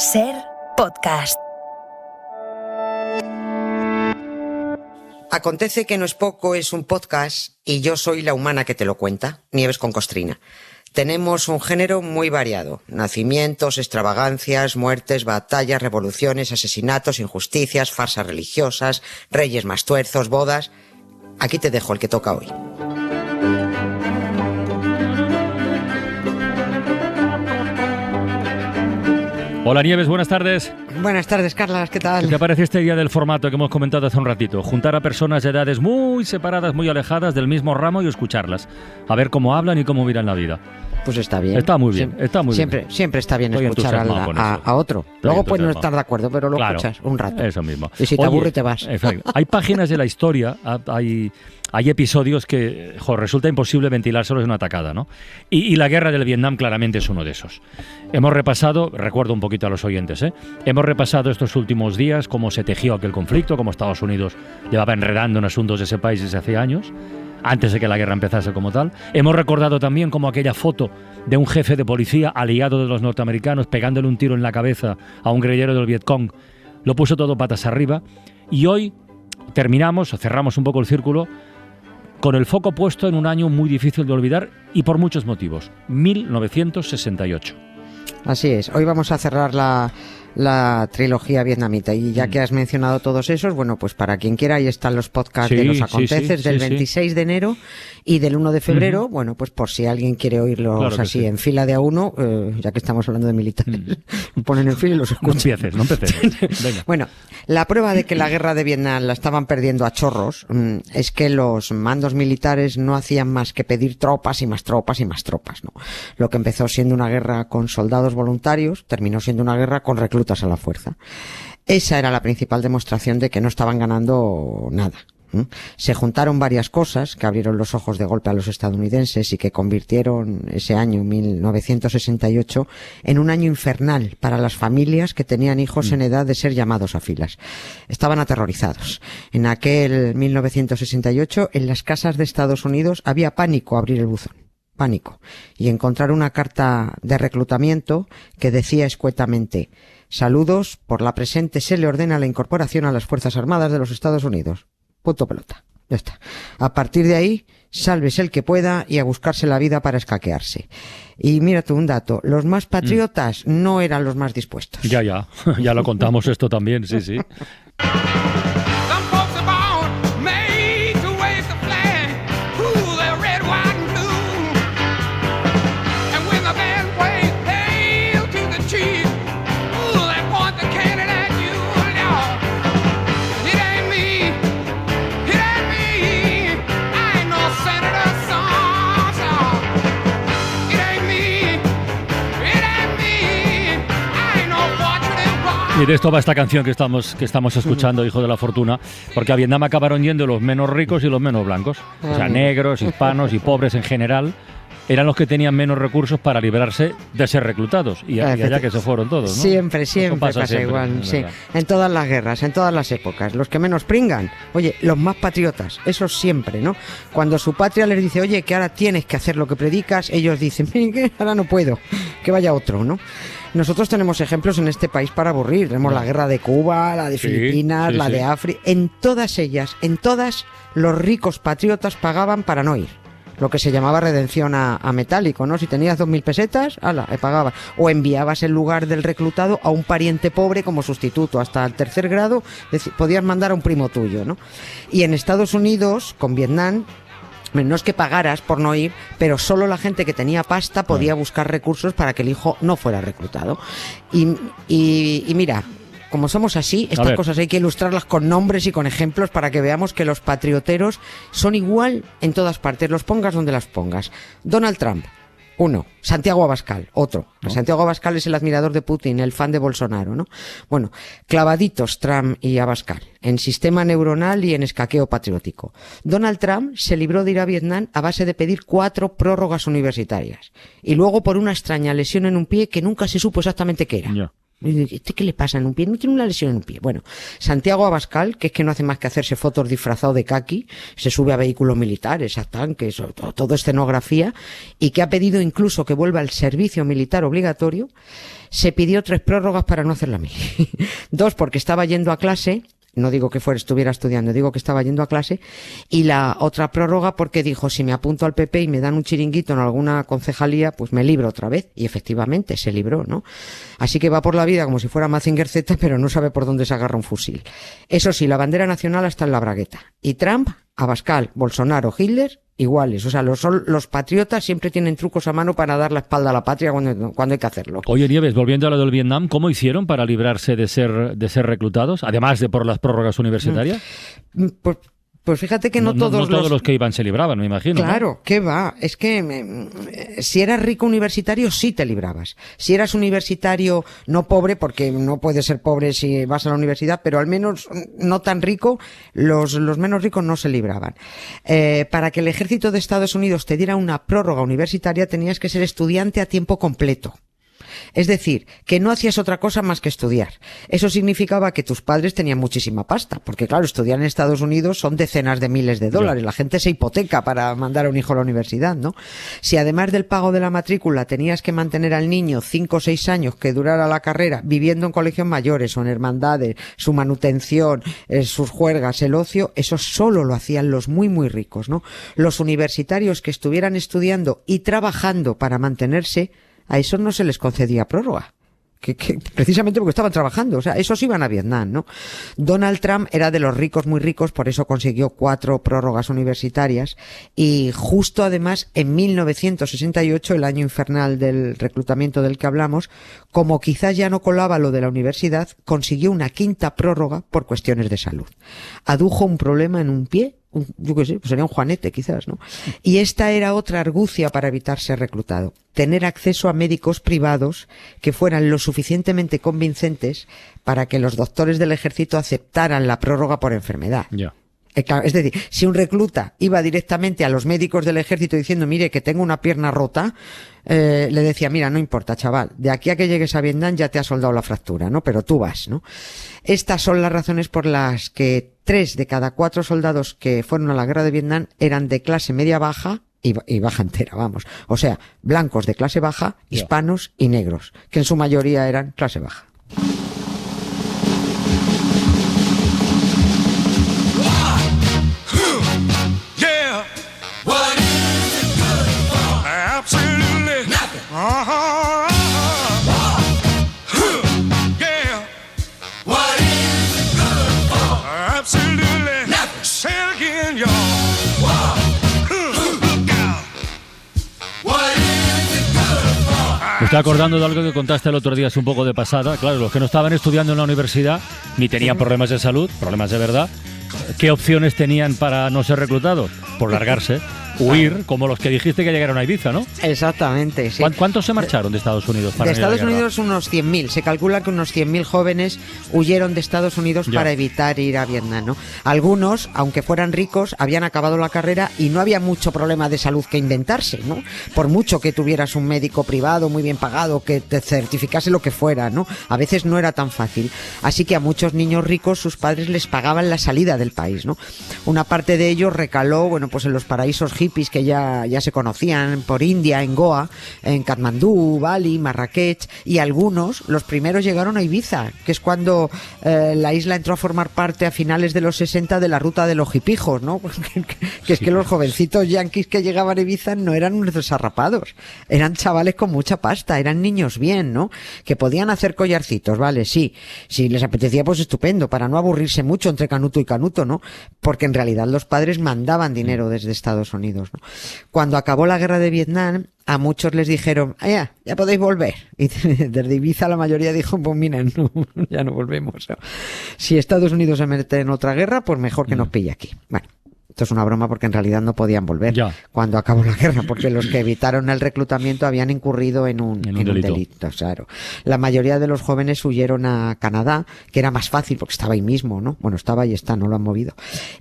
SER Podcast. Acontece que No es poco es un podcast y yo soy la humana que te lo cuenta, Nieves con Costrina. Tenemos un género muy variado: nacimientos, extravagancias, muertes, batallas, revoluciones, asesinatos, injusticias, farsas religiosas, reyes más tuerzos, bodas. Aquí te dejo el que toca hoy. Hola Nieves, buenas tardes. Buenas tardes, Carlas, ¿qué tal? ¿Qué te parece esta idea del formato que hemos comentado hace un ratito? Juntar a personas de edades muy separadas, muy alejadas del mismo ramo y escucharlas. A ver cómo hablan y cómo miran la vida. Pues está bien. Está muy bien, está muy bien. Siempre está bien Estoy escuchar a otro. Luego puedes no estar de acuerdo, pero lo escuchas un rato. Eso mismo. Y si te aburre, te vas. Hay páginas de la historia, hay episodios que resulta imposible ventilárselos en una tacada, ¿no? Y la guerra del Vietnam claramente es uno de esos. Hemos repasado, recuerdo un poquito a los oyentes, hemos repasado estos últimos días cómo se tejió aquel conflicto, cómo Estados Unidos llevaba enredando en asuntos de ese país desde hace años, antes de que la guerra empezase como tal. Hemos recordado también cómo aquella foto de un jefe de policía aliado de los norteamericanos pegándole un tiro en la cabeza a un guerrillero del Vietcong lo puso todo patas arriba. Y hoy cerramos un poco el círculo con el foco puesto en un año muy difícil de olvidar y por muchos motivos: 1968. Así es, hoy vamos a cerrar la trilogía vietnamita y ya que has mencionado todos esos, bueno, pues para quien quiera, ahí están los podcasts de los aconteceres del 26 de enero y del 1 de febrero, bueno, pues por si alguien quiere oírlos así en fila de a uno, ya que estamos hablando de militares, lo ponen en fila y los escuchan. No empieces. Venga. Bueno, la prueba de que la guerra de Vietnam la estaban perdiendo a chorros es que los mandos militares no hacían más que pedir tropas y más tropas y más tropas, ¿no? Lo que empezó siendo una guerra con soldados voluntarios terminó siendo una guerra con reclutas a la fuerza. Esa era la principal demostración de que no estaban ganando nada. Se juntaron varias cosas que abrieron los ojos de golpe a los estadounidenses y que convirtieron ese año 1968 en un año infernal para las familias que tenían hijos en edad de ser llamados a filas. Estaban aterrorizados. En aquel 1968, en las casas de Estados Unidos había pánico a abrir el buzón. Pánico. Y encontrar una carta de reclutamiento que decía escuetamente: saludos, por la presente se le ordena la incorporación a las Fuerzas Armadas de los Estados Unidos. Punto pelota. Ya está. A partir de ahí, sálvese el que pueda y a buscarse la vida para escaquearse. Y mira tú un dato, los más patriotas no eran los más dispuestos. Ya lo contamos esto también, sí. Y de esto va esta canción que estamos escuchando, Hijo de la Fortuna, porque a Vietnam acabaron yendo los menos ricos y los menos blancos. O sea, negros, hispanos y pobres en general eran los que tenían menos recursos para librarse de ser reclutados. Y allá que se fueron todos, ¿no? Siempre pasa igual. Sí. En todas las guerras, en todas las épocas. Los que menos pringan, oye, los más patriotas, eso siempre, ¿no? Cuando su patria les dice, oye, que ahora tienes que hacer lo que predicas, ellos dicen, que ahora no puedo, que vaya otro, ¿no? Nosotros tenemos ejemplos en este país para aburrir. Tenemos la guerra de Cuba, la de Filipinas, la de África. En todas ellas, los ricos patriotas pagaban para no ir. Lo que se llamaba redención a metálico, ¿no? Si tenías 2.000 pesetas, pagabas. O enviabas el lugar del reclutado a un pariente pobre como sustituto. Hasta el 3er grado podías mandar a un primo tuyo, ¿no? Y en Estados Unidos, con Vietnam, no es que pagaras por no ir, pero solo la gente que tenía pasta podía buscar recursos para que el hijo no fuera reclutado. Y mira, como somos así, estas cosas hay que ilustrarlas con nombres y con ejemplos para que veamos que los patrioteros son igual en todas partes, los pongas donde las pongas. Donald Trump, uno. Santiago Abascal, otro. ¿No? Santiago Abascal es el admirador de Putin, el fan de Bolsonaro, ¿no? Bueno, clavaditos Trump y Abascal, en sistema neuronal y en escaqueo patriótico. Donald Trump se libró de ir a Vietnam a base de pedir 4 prórrogas universitarias. Y luego por una extraña lesión en un pie que nunca se supo exactamente qué era. ¿Este qué le pasa en un pie? No tiene una lesión en un pie. Bueno, Santiago Abascal, que es que no hace más que hacerse fotos disfrazado de caqui, se sube a vehículos militares, a tanques, todo escenografía, y que ha pedido incluso que vuelva al servicio militar obligatorio, se pidió 3 prórrogas para no hacer la mili. 2 porque estaba yendo a clase. No digo que estuviera estudiando, digo que estaba yendo a clase, y la otra prórroga porque dijo, si me apunto al PP y me dan un chiringuito en alguna concejalía, pues me libro otra vez, y efectivamente se libró, ¿no? Así que va por la vida como si fuera Mazinger Z, pero no sabe por dónde se agarra un fusil. Eso sí, la bandera nacional está en la bragueta, y Trump, Abascal, Bolsonaro, Hitler, iguales. O sea, los patriotas siempre tienen trucos a mano para dar la espalda a la patria cuando hay que hacerlo. Oye, Nieves, volviendo a lo del Vietnam, ¿cómo hicieron para librarse de ser reclutados? Además de por las prórrogas universitarias. Pues fíjate que no todos los que iban se libraban, me imagino. Claro, ¿no? ¿qué va? Es que si eras rico universitario sí te librabas. Si eras universitario no pobre, porque no puedes ser pobre si vas a la universidad, pero al menos no tan rico, los menos ricos no se libraban. Para que el ejército de Estados Unidos te diera una prórroga universitaria tenías que ser estudiante a tiempo completo. Es decir, que no hacías otra cosa más que estudiar. Eso significaba que tus padres tenían muchísima pasta, porque claro, estudiar en Estados Unidos son decenas de miles de dólares. La gente se hipoteca para mandar a un hijo a la universidad, ¿no? Si además del pago de la matrícula tenías que mantener al niño 5 o 6 años que durara la carrera, viviendo en colegios mayores o en hermandades, su manutención, sus juergas, el ocio, eso solo lo hacían los muy, muy ricos, ¿no? Los universitarios que estuvieran estudiando y trabajando para mantenerse, a esos no se les concedía prórroga. Que precisamente porque estaban trabajando, o sea, esos iban a Vietnam, ¿no? Donald Trump era de los ricos muy ricos, por eso consiguió 4 prórrogas universitarias, y justo además en 1968, el año infernal del reclutamiento del que hablamos, como quizás ya no colaba lo de la universidad, consiguió una 5ª prórroga por cuestiones de salud. Adujo un problema en un pie, yo qué sé, pues sería un juanete quizás, ¿no? Y esta era otra argucia para evitar ser reclutado. Tener acceso a médicos privados que fueran lo suficientemente convincentes para que los doctores del ejército aceptaran la prórroga por enfermedad. Ya. Es decir, si un recluta iba directamente a los médicos del ejército diciendo, mire, que tengo una pierna rota, le decía, mira, no importa, chaval, de aquí a que llegues a Vietnam ya te ha soldado la fractura, ¿no? Pero tú vas, ¿no? Estas son las razones por las que 3 de cada 4 soldados que fueron a la guerra de Vietnam eran de clase media baja y baja entera, vamos. O sea, blancos de clase baja, hispanos y negros, que en su mayoría eran clase baja. Me estoy acordando de algo que contaste el otro día, es un poco de pasada. Claro, los que no estaban estudiando en la universidad ni tenían problemas de salud, problemas de verdad, ¿qué opciones tenían para no ser reclutados? Por largarse. Huir, como los que dijiste que llegaron a Ibiza, ¿no? Exactamente, sí. ¿Cuántos se marcharon de Estados Unidos para de Estados Unidos? Unos 100.000. Se calcula que unos 100.000 jóvenes huyeron de Estados Unidos para evitar ir a Vietnam, ¿no? Algunos, aunque fueran ricos, habían acabado la carrera y no había mucho problema de salud que inventarse, ¿no? Por mucho que tuvieras un médico privado muy bien pagado, que te certificase lo que fuera, ¿no? A veces no era tan fácil. Así que a muchos niños ricos sus padres les pagaban la salida del país, ¿no? Una parte de ellos recaló, bueno, pues en los paraísos hippies que ya se conocían por India, en Goa, en Katmandú, Bali, Marrakech, y algunos, los primeros llegaron a Ibiza, que es cuando la isla entró a formar parte a finales de los 60 de la ruta de los hipijos, ¿no? Que es que los jovencitos yanquis que llegaban a Ibiza no eran unos desarrapados, eran chavales con mucha pasta, eran niños bien, ¿no? Que podían hacer collarcitos, vale, sí, si les apetecía pues estupendo, para no aburrirse mucho entre canuto y canuto, ¿no? Porque en realidad los padres mandaban dinero desde Estados Unidos, ¿no? Cuando acabó la guerra de Vietnam, a muchos les dijeron, ya podéis volver. Y desde Ibiza la mayoría dijo, pues mira, no, ya no volvemos. Si Estados Unidos se mete en otra guerra, pues mejor que nos pille aquí. Bueno, Esto es una broma porque en realidad no podían volver cuando acabó la guerra, porque los que evitaron el reclutamiento habían incurrido en un delito, claro. La mayoría de los jóvenes huyeron a Canadá, que era más fácil porque estaba ahí mismo, ¿no? Bueno, estaba y está, no lo han movido.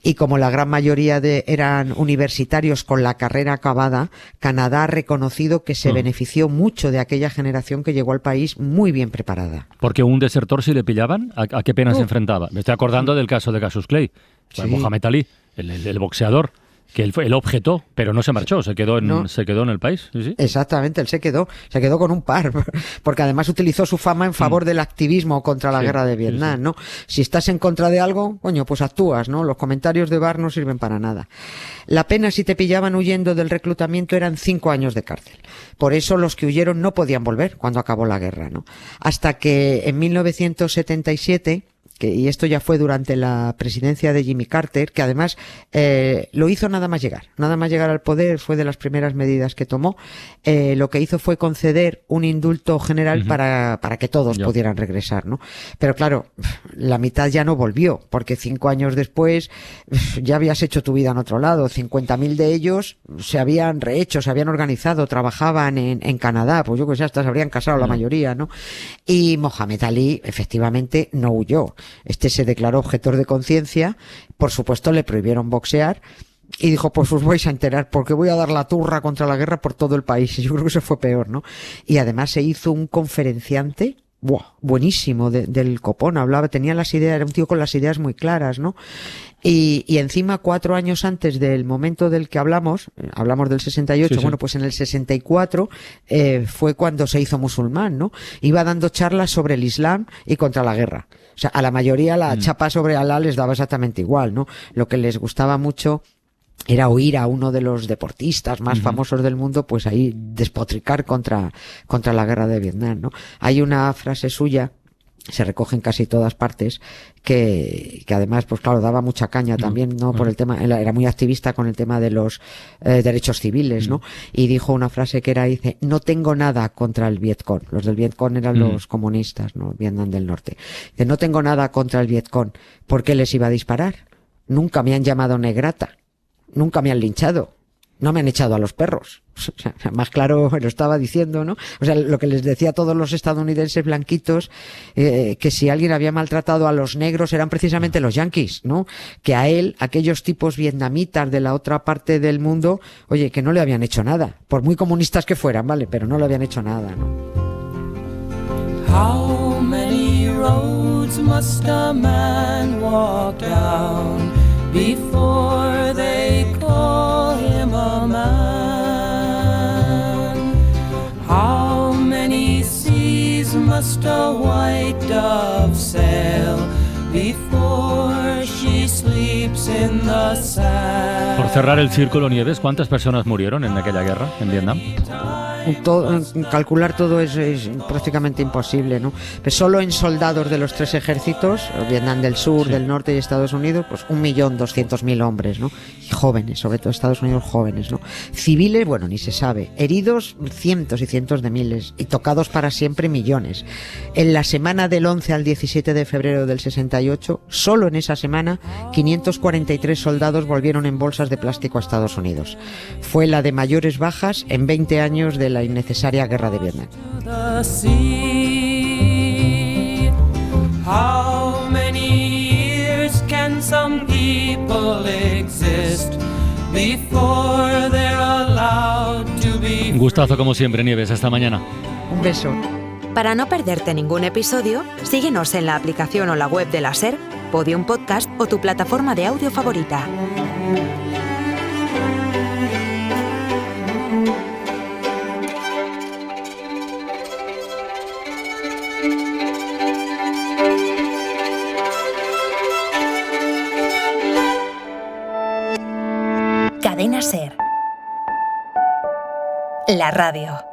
Y como la gran mayoría eran universitarios con la carrera acabada, Canadá ha reconocido que se benefició mucho de aquella generación que llegó al país muy bien preparada. Porque un desertor, si le pillaban, ¿a qué pena se enfrentaba? Me estoy acordando del caso de Cassius Clay, Mohamed Ali, el boxeador, que él objetó, pero no se marchó, se quedó en el país. Sí. Exactamente, él se quedó con un par, porque además utilizó su fama en favor del activismo contra la guerra de Vietnam, ¿no? Si estás en contra de algo, coño, pues actúas, ¿no? Los comentarios de bar no sirven para nada. La pena si te pillaban huyendo del reclutamiento eran 5 años de cárcel. Por eso los que huyeron no podían volver cuando acabó la guerra, ¿no? Hasta que en 1977... y esto ya fue durante la presidencia de Jimmy Carter, que además lo hizo nada más llegar al poder, fue de las primeras medidas que tomó. Lo que hizo fue conceder un indulto general para que todos pudieran regresar, ¿no? Pero claro, la mitad ya no volvió, porque 5 años después ya habías hecho tu vida en otro lado. 50.000 de ellos se habían rehecho, se habían organizado, trabajaban en Canadá, pues yo que sé, hasta se habrían casado la mayoría, ¿no? Y Mohamed Ali efectivamente no huyó. Se declaró objetor de conciencia, por supuesto le prohibieron boxear y dijo, pues os vais a enterar porque voy a dar la turra contra la guerra por todo el país. Y yo creo que eso fue peor, ¿no? Y además se hizo un conferenciante buenísimo del copón, tenía las ideas, era un tío con las ideas muy claras, ¿no? Y encima 4 años antes del momento del que hablamos del 68, bueno, pues en el 64 fue cuando se hizo musulmán, ¿no? Iba dando charlas sobre el Islam y contra la guerra. O sea, a la mayoría la chapa sobre Alá les daba exactamente igual, ¿no? Lo que les gustaba mucho era oír a uno de los deportistas más famosos del mundo, pues ahí despotricar contra la guerra de Vietnam, ¿no? Hay una frase suya, se recoge en casi todas partes, que además, pues claro, daba mucha caña también, ¿no? Por el tema, era muy activista con el tema de los derechos civiles, ¿no? Y dijo una frase que dice, no tengo nada contra el Vietcong. Los del Vietcong eran los comunistas, ¿no? Vietnam del Norte. Dice, no tengo nada contra el Vietcong. ¿Por qué les iba a disparar? Nunca me han llamado negrata. Nunca me han linchado. No me han echado a los perros. O sea, más claro lo estaba diciendo, ¿no? O sea, lo que les decía a todos los estadounidenses blanquitos, que si alguien había maltratado a los negros eran precisamente los yanquis, ¿no? Que a él, aquellos tipos vietnamitas de la otra parte del mundo, oye, que no le habían hecho nada. Por muy comunistas que fueran, ¿vale? Pero no le habían hecho nada, ¿no? How many roads must a man walk down before they call him a man? How many seas must a white dove sail before she sleeps in the sand? Por cerrar el círculo, Nieves, ¿cuántas personas murieron en aquella guerra en Vietnam? Calcular todo es prácticamente imposible, ¿no? Pero solo en soldados de los 3 ejércitos, Vietnam del Sur, del Norte y Estados Unidos, pues 1.200.000 hombres, ¿no? Y jóvenes, sobre todo Estados Unidos jóvenes, ¿no? Civiles, bueno, ni se sabe. Heridos, cientos y cientos de miles. Y tocados para siempre, millones. En la semana del 11 al 17 de febrero del 68, solo en esa semana, 543 soldados volvieron en bolsas de plástico a Estados Unidos. Fue la de mayores bajas en 20 años de la innecesaria guerra de Vietnam. Un gustazo como siempre, Nieves. Hasta mañana. Un beso. Para no perderte ningún episodio, síguenos en la aplicación o la web de la SER, Podium Podcast o tu plataforma de audio favorita. Cadena SER. La radio.